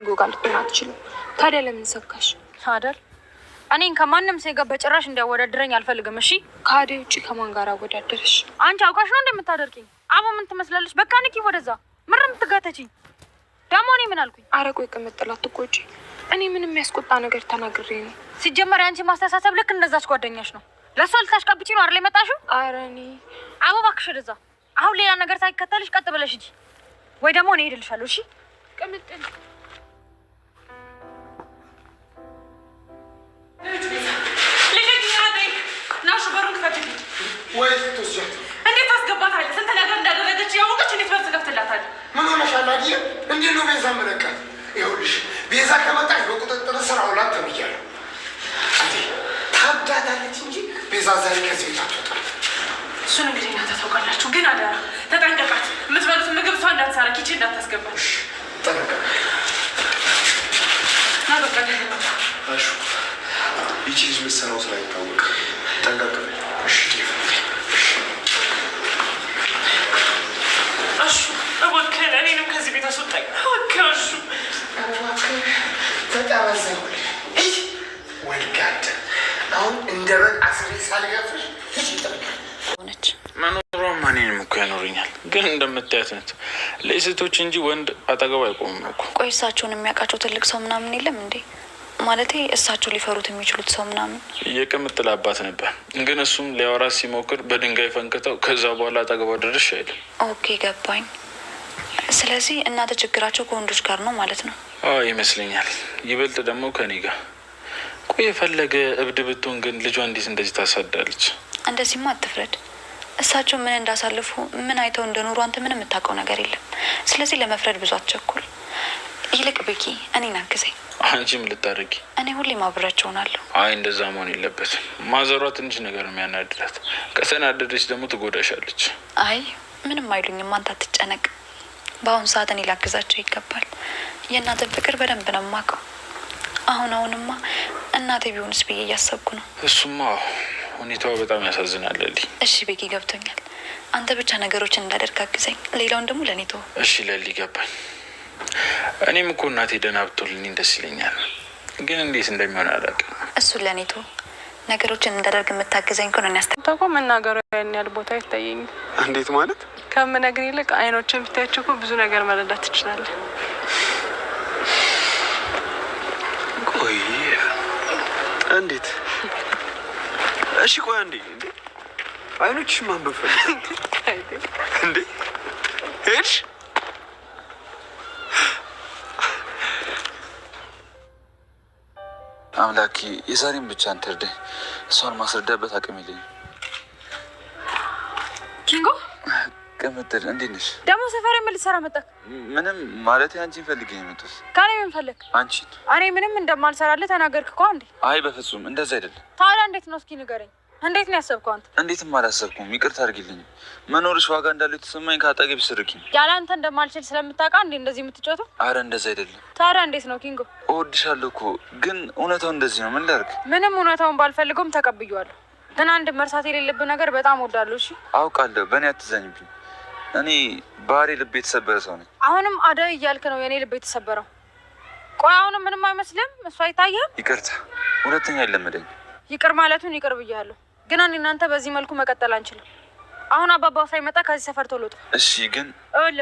ጎጋል ተናችለው ታዲያ ለምን ሰካሽ አይደል? እኔን ከማንም ሰው ጋር በጭራሽ እንዲያወዳድረኝ አልፈልግም። እሺ ካዴ ውጪ ከማን ጋር አወዳደርሽ? አንቺ አውቃሽ ነው እንደምታደርቂኝ። አቦ ምን ትመስላለሽ? በቃ ንቂ ወደዛ። ምንም ትጋተቺኝ ደግሞ እኔ ምን አልኩኝ? ኧረ ቆይ ቅምጥላት ትቆጪ። እኔ ምንም የሚያስቆጣ ነገር ተናግሬ ነው። ሲጀመር አንቺ ማስተሳሰብ ልክ እንደዛች ጓደኛሽ ነው። ለሷ ልታሽቃብጪ ነው አይደል የመጣሽው? ኧረ እኔ አቦ እባክሽ ወደዛ። አሁን ሌላ ነገር ሳይከተልሽ ቀጥ ብለሽ ሂጂ፣ ወይ ደግሞ እኔ ሄድልሻለሁ። እሺ ቅምጥል እንዴት አስገባታለህ? ስንት ነገር እንዳደረገች ያወቀች እንዴት በር ትከፍትላታለህ? ምን ሆነሻል? አዲየ እንዴት ነው ቤዛ መለካት? ይኸውልሽ ቤዛ ከመጣች በቁጥጥር ስር አውላት ተብያለሁ። ታብዳታለች እንጂ ቤዛ ዛሬ ከዚህ ቤት አትወጣም። እሱን እንግዲህ እናንተ ታውቃላችሁ። ግን አደራ ተጠንቀቃት። የምትበሉት ምግብ እሷ እንዳትሰራ ኪችን እንዳታስገባት። ጠንቀቅ ና በቃ አሹ ይቺ ልጅ የምትሰራው ስራ ይታወቃል። ጠንቀቅ እሺ አሹ እባክህን እኔንም ከዚህ ቤት አስወጣኝ እባክህ አሹ። እባክህ ተቀበዘሁልህ ወልጋደ አሁን እንደ በግ አስሬ ሳልገፍሽ ሆነች መኖሯም እኔንም እኮ ያኖረኛል። ግን እንደምታያት ነት ለሴቶች እንጂ ወንድ አጠገቡ አይቆምም እኮ። ቆይ እሳቸውን የሚያውቃቸው ትልቅ ሰው ምናምን የለም እንዴ? ማለቴ እሳቸው ሊፈሩት የሚችሉት ሰው ምናምን? የቅምጥል አባት ነበር፣ ግን እሱም ሊያወራት ሲሞክር በድንጋይ ፈንክተው ከዛ በኋላ አጠገቧ ድርሽ አይልም። ኦኬ ገባኝ። ስለዚህ እናተ ችግራቸው ከወንዶች ጋር ነው ማለት ነው? አዎ ይመስለኛል። ይበልጥ ደግሞ ከኔ ጋር። ቆይ የፈለገ እብድ ብትሆን ግን ልጇ እንዴት እንደዚህ ታሳዳለች? እንደዚህማ አትፍረድ። እሳቸው ምን እንዳሳልፉ ምን አይተው እንደኖሩ አንተ ምንም የምታውቀው ነገር የለም። ስለዚህ ለመፍረድ ብዙ አትቸኩል። ይልቅ ብኪ እኔን አግዘኝ። አንቺም ልታደርጊ? እኔ ሁሌም አብሬያቸው እሆናለሁ። አይ እንደዛ መሆን የለበትም። ማዘሯ ትንሽ ነገር የሚያናድዳት፣ ከተናደደች ደግሞ ትጎዳሻለች። አይ ምንም አይሉኝም፣ አንተ አትጨነቅ። በአሁኑ ሰዓት እኔ ላግዛቸው ይገባል። የእናትን ፍቅር በደንብ ነው የማውቀው። አሁንማ እናቴ ቢሆንስ ብዬ እያሰብኩ ነው። እሱማ ሁኔታዋ በጣም ያሳዝናል። ለሊ እሺ ቤኪ ገብቶኛል። አንተ ብቻ ነገሮችን እንዳደርግ አግዘኝ፣ ሌላውን ደግሞ ለእኔ ተወው። እሺ ለሊ ገባኝ። እኔም እኮ እናቴ ደህና ብትሆንልኝ ደስ ይለኛል፣ ግን እንዴት እንደሚሆን አላውቅም። እሱን ለእኔ ተወው። ነገሮችን እንዳደርግ የምታግዘኝ ከሆነ ያስተንተቆ መናገሩ ያን ያህል ቦታ አይታየኝም። እንዴት ማለት? ከምነግር ይልቅ አይኖችን ብታያቸው እኮ ብዙ ነገር መረዳት ትችላለህ። ቆይ እንዴት? እሺ ቆይ አንዴ እንዴ አይኖችሽ ማንበብ ፈልግ እንዴ ሄድሽ? አምላኬ የዛሬን ብቻ አንተ እርዳኝ። እሷን ማስረዳበት አቅም የለኝም። ኪንጎ ቅምጥል እንዴት ነሽ? ደግሞ ሰፈር ምን ልትሰራ መጣህ? ምንም ማለት አንቺን ፈልጌ ነው የመጣሁት። ከኔ ምን ፈለግ? አንቺን። እኔ ምንም እንደማልሰራልህ ተናገርክ እኮ አንዴ። አይ በፍጹም እንደዛ አይደለም። ታዲያ እንዴት ነው? እስኪ ንገረኝ። እንዴት ነው ያሰብከው አንተ? እንዴትም አላሰብኩም። ይቅርታ አድርጊልኝ። መኖርሽ ዋጋ እንዳለው የተሰማኝ ከአጠገብ ስርኪኝ። ያለ አንተ እንደማልችል ስለምታውቃ እንዴ እንደዚህ የምትጫወተው? አረ እንደዛ አይደለም። ታዲያ እንዴት ነው ኪንጎ? እወድሻለሁ እኮ ግን እውነታው እንደዚህ ነው። ምን ላድርግ? ምንም እውነታውን ባልፈልገውም ተቀብዬዋለሁ። ግን አንድ መርሳት የሌለብህ ነገር በጣም እወዳለሁ። እሺ አውቃለሁ። በእኔ አትዘኝብኝ። እኔ ባህሪ ልብ የተሰበረ ሰው ነኝ። አሁንም አደይ እያልክ ነው የኔ ልብ የተሰበረው? ቆይ አሁንም ምንም አይመስልም? እሱ አይታየህም? ይቅርታ፣ ሁለተኛ አይለመደኝ። ይቅር ማለቱን ይቅር ብያለሁ፣ ግን እኔ እናንተ በዚህ መልኩ መቀጠል አንችልም። አሁን አባባው ሳይመጣ ከዚህ ሰፈር ቶሎ ውጣ። እሺ ግን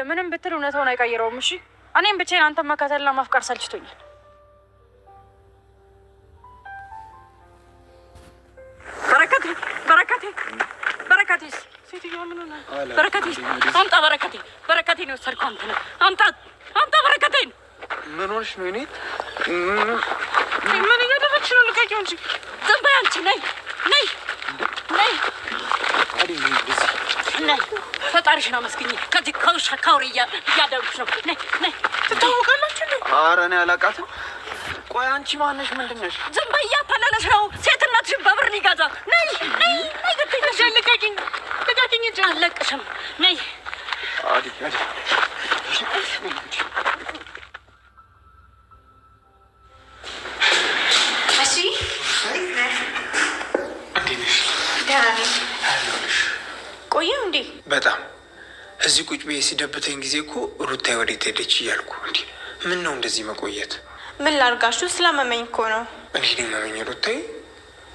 ምንም ብትል እውነታውን አይቀይረውም። እሺ እኔም ብቻዬን አንተን መከተልና ማፍቀር ሰልችቶኛል። በረከቴ በረከቴ በረከቴ ሴትዮዋ ምን ሆነ? በረከቴ አምጣ። በረከቴ ነው የወሰድከው አንተ ነህ። አምጣ በረከቴን። ምን ሆነሽ ነው? እኔ ምን እያደረግሽ ነው? ልቀቂው እንጂ። ዝም በይ አንቺ። ነይ ፈጣሪሽን አመስግኝ። ከዚህ ከውሻ ካውሬ እያደረግሽ ነው። ነይ ትታወቃላችሁ እንዴ? ኧረ እኔ አላውቃትም። ቆይ አንቺ ማነሽ? ምንድን ነሽ? ዝም በይ፣ እያታለለሽ ነው። ሴትነትሽን በብር ሊገዛ። ነይ ልቀቂኝ እንጂ አልለቅሽም። ነይ ቆየሁ እንዴ? በጣም እዚህ ቁጭ ብዬ ሲደብተኝ ጊዜ እኮ ሩታ ወዴት ሄደች እያልኩ እንዴ ምን ነው እንደዚህ መቆየት? ምን ላርጋችሁ? ስለመመኝ እኮ ነው። እኔ ግን መመኝ ሩታዬ፣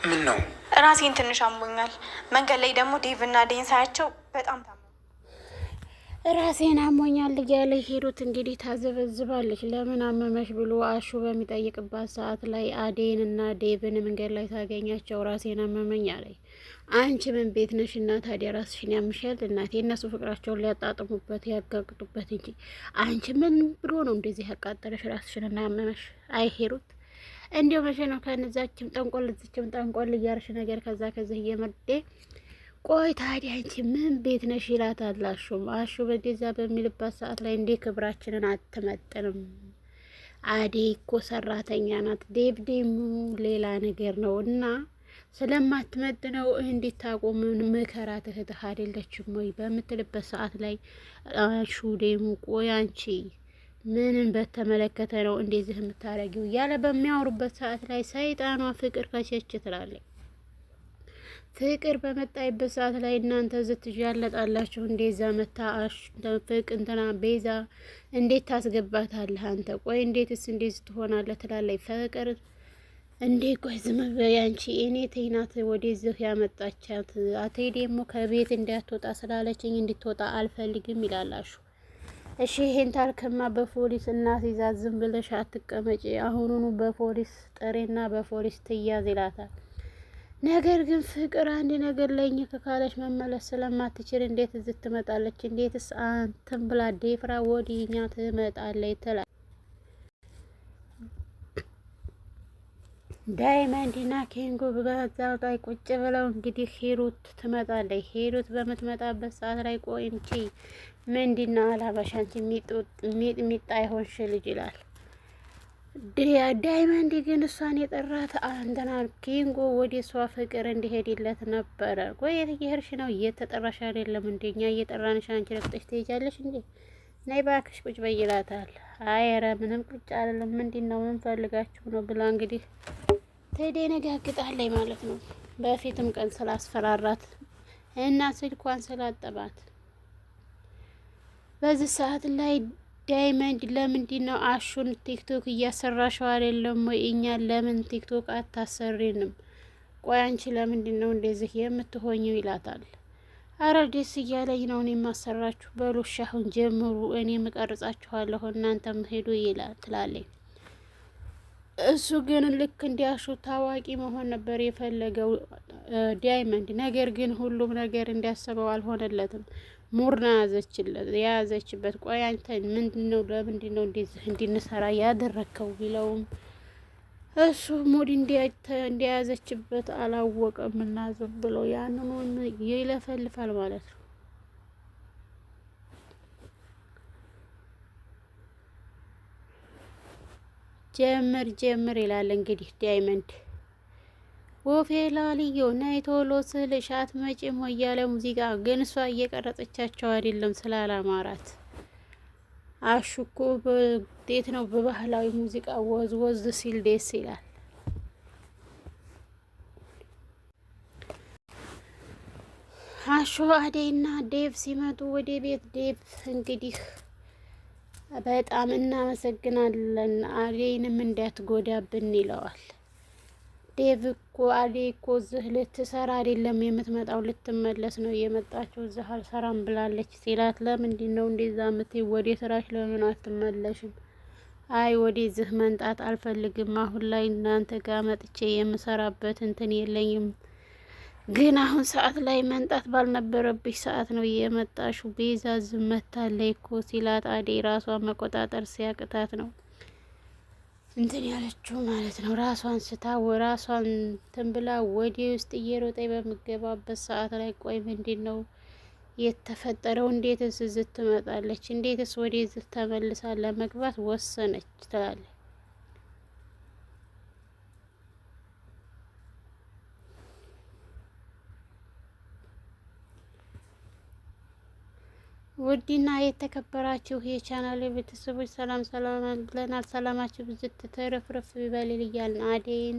ምን ነው? ራሴን ትንሽ አሞኛል። መንገድ ላይ ደግሞ ዴቭ እና ዴን ሳያቸው በጣም ራሴን አሞኛል እያለ ሂሩት እንግዲህ ታዘበዝባለች። ለምን አመመሽ ብሎ አሹ በሚጠይቅባት ሰዓት ላይ አዴን እና ዴቭን መንገድ ላይ ታገኛቸው። ራሴን አመመኝ አለኝ። አንቺ ምን ቤት ነሽ እና ታዲያ ራስሽን ያምሻል? እናቴ እነሱ ፍቅራቸውን ሊያጣጥሙበት ያጋግጡበት እንጂ አንቺ ምን ብሎ ነው እንደዚህ ያቃጠለሽ ራስሽን እና ያመመሽ? አይ ሂሩት እንዲያው መቼ ነው ከነዛችም ጠንቆል እዚችም ጠንቆል እያርሽ ነገር ከዛ ከዚህ እየመዴ ቆይ ታዲያ አንቺ ምን ቤት ነሽ ይላታል አሹም። አሹ በዛ በሚልባት ሰዓት ላይ እንዴ ክብራችንን አትመጥንም፣ አዴ እኮ ሰራተኛ ናት፣ ዴቭ ደግሞ ሌላ ነገር ነው እና ስለማትመጥነው እንዲታቆም ምከራት እህትህ አይደለችም ወይ በምትልበት ሰዓት ላይ አሹ ደግሞ ቆይ አንቺ ምንን በተመለከተ ነው እንደዚህ የምታረጊው እያለ በሚያወሩበት ሰዓት ላይ ሰይጣኗ ፍቅር ከቸች ትላለች። ፍቅር በመጣይበት ሰዓት ላይ እናንተ ዝትጃለጣላችሁ እንደዛ መታ ፍቅ እንትና ቤዛ እንዴት ታስገባታለህ አንተ? ቆይ እንዴትስ እንደዚህ ትሆናለህ ትላለች ፍቅር። እንዴ ቆይ ዝም በይ አንቺ፣ እኔ ተይናት ወደዚህ ያመጣቻት አቴ ደግሞ ከቤት እንዳትወጣ ስላለችኝ እንድትወጣ አልፈልግም ይላላሹ። እሺ ይሄን ታልከማ በፖሊስ እናስይዛት፣ ዝም ብለሽ አትቀመጪ፣ አሁኑኑ በፖሊስ ጥሬና በፖሊስ ትያዝ ይላታል። ነገር ግን ፍቅር አንድ ነገር ለኝ ከካለሽ መመለስ ስለማትችል እንዴት እዚህ ትመጣለች? እንዴትስ አንተም ብላ ዴፍራ ወዲኛ ትመጣለች ትላለች። ዳይመንድና ኬንጎ በዛው ላይ ቁጭ ብለው እንግዲህ ሂሩት ትመጣለች። ሂሩት በምትመጣበት ሰዓት ላይ ቆይ እንቺ ምንድነው አላማሽ? አንቺ ሚጥሚጣ ይሆንሽ ልጅ ይላል። ዳይመንድ ግን እሷን የጠራት አንተና ኪንጎ ወደ እሷ ፍቅር እንዲሄድለት ነበረ። ቆይ የት እየሄድሽ ነው? እየተጠራሽ አይደለም እንደኛ እየጠራንሽ አንቺ ረግጠሽ ትሄጃለሽ እንዴ? ነይ እባክሽ ቁጭ በይ ይላታል። አይ ኧረ ምንም ቁጭ አይደለም፣ ምንድነው ምን ፈልጋችሁ ነው ብላ እንግዲህ ትደነጋግጣለች ማለት ነው። በፊትም ቀን ስላስፈራራት እና ስልኳን ስላጠባት በዚህ ሰዓት ላይ ዳይመንድ ለምንድን ነው አሹን ቲክቶክ እያሰራሽው አይደለም ወይ? እኛን ለምን ቲክቶክ አታሰሪንም? ቆይ አንቺ ለምንድን ነው እንደዚህ የምትሆኚው ይላታል። አረ ደስ እያለኝ ነው እኔ ማሰራችሁ፣ በሉሽ አሁን ጀምሩ፣ እኔ ምቀርጻችኋለሁ እናንተም ሄዱ ይላል ትላለች። እሱ ግን ልክ እንዲያሹ ታዋቂ መሆን ነበር የፈለገው ዳይመንድ። ነገር ግን ሁሉም ነገር እንዲያስበው አልሆነለትም። ሙርና ያዘችበት። ቆይ አንተ ምንድነው ለምንድነው እንደዚህ እንድንሰራ ያደረከው ቢለውም እሱ ሙድ እንዲያዘችበት አላወቀም እና ዝም ብሎ ያንኑ ይለፈልፋል ማለት ነው። ጀምር ይላል እንግዲህ ዳይመንድ። ወፌ ላልዮ ነይ ቶሎ ስልሽ አትመጪም እያለ ሙዚቃ ግን እሷ እየቀረጸቻቸው አይደለም ስላላማራት። አሹ እኮ በዴት ነው በባህላዊ ሙዚቃ ወዝ ሲል ደስ ይላል። አሹ አደይና ዴቭ ሲመጡ ወደ ቤት ዴቭ እንግዲህ በጣም እናመሰግናለን አደይንም እንዳትጎዳብን ይለዋል። ዴቭ እኮ አደይ እኮ እዚህ ልትሰራ አይደለም የምትመጣው ልትመለስ ነው የመጣችው፣ እዚህ አልሰራም ብላለች ሲላት፣ ለምንድን ነው እንደዛ የምትይ? ወደ ስራሽ ለምን አትመለሽም? አይ ወደዚህ መንጣት አልፈልግም፣ አሁን ላይ እናንተ ጋር መጥቼ የምሰራበት እንትን የለኝም፣ ግን አሁን ሰዓት ላይ መንጣት ባልነበረብሽ ሰዓት ነው የመጣሽው፣ ቤዛ ዝመታለች እኮ ሲላት፣ አደይ ራሷን መቆጣጠር ሲያቅታት ነው እንትን ያለችው ማለት ነው። ራሷን ስታው ራሷን ትንብላ ወዲ ውስጥ እየሮጠ በሚገባበት ሰዓት ላይ ቆይ ምንድን ነው የተፈጠረው? እንዴትስ ዝት ትመጣለች? እንዴትስ ወደዚህ ተመልሳ ለመግባት ወሰነች? ትላለች። ውድና የተከበራችሁ የቻናል ቤተሰቦች ሰላም ብለናል። ሰላማችሁ ብዝት ተረፍረፍ ይበልል እያልን አደይን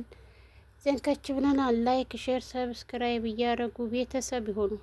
ዘንከች ብለናል። ላይክ፣ ሼር፣ ሰብስክራይብ እያደረጉ ቤተሰብ ይሆኑ።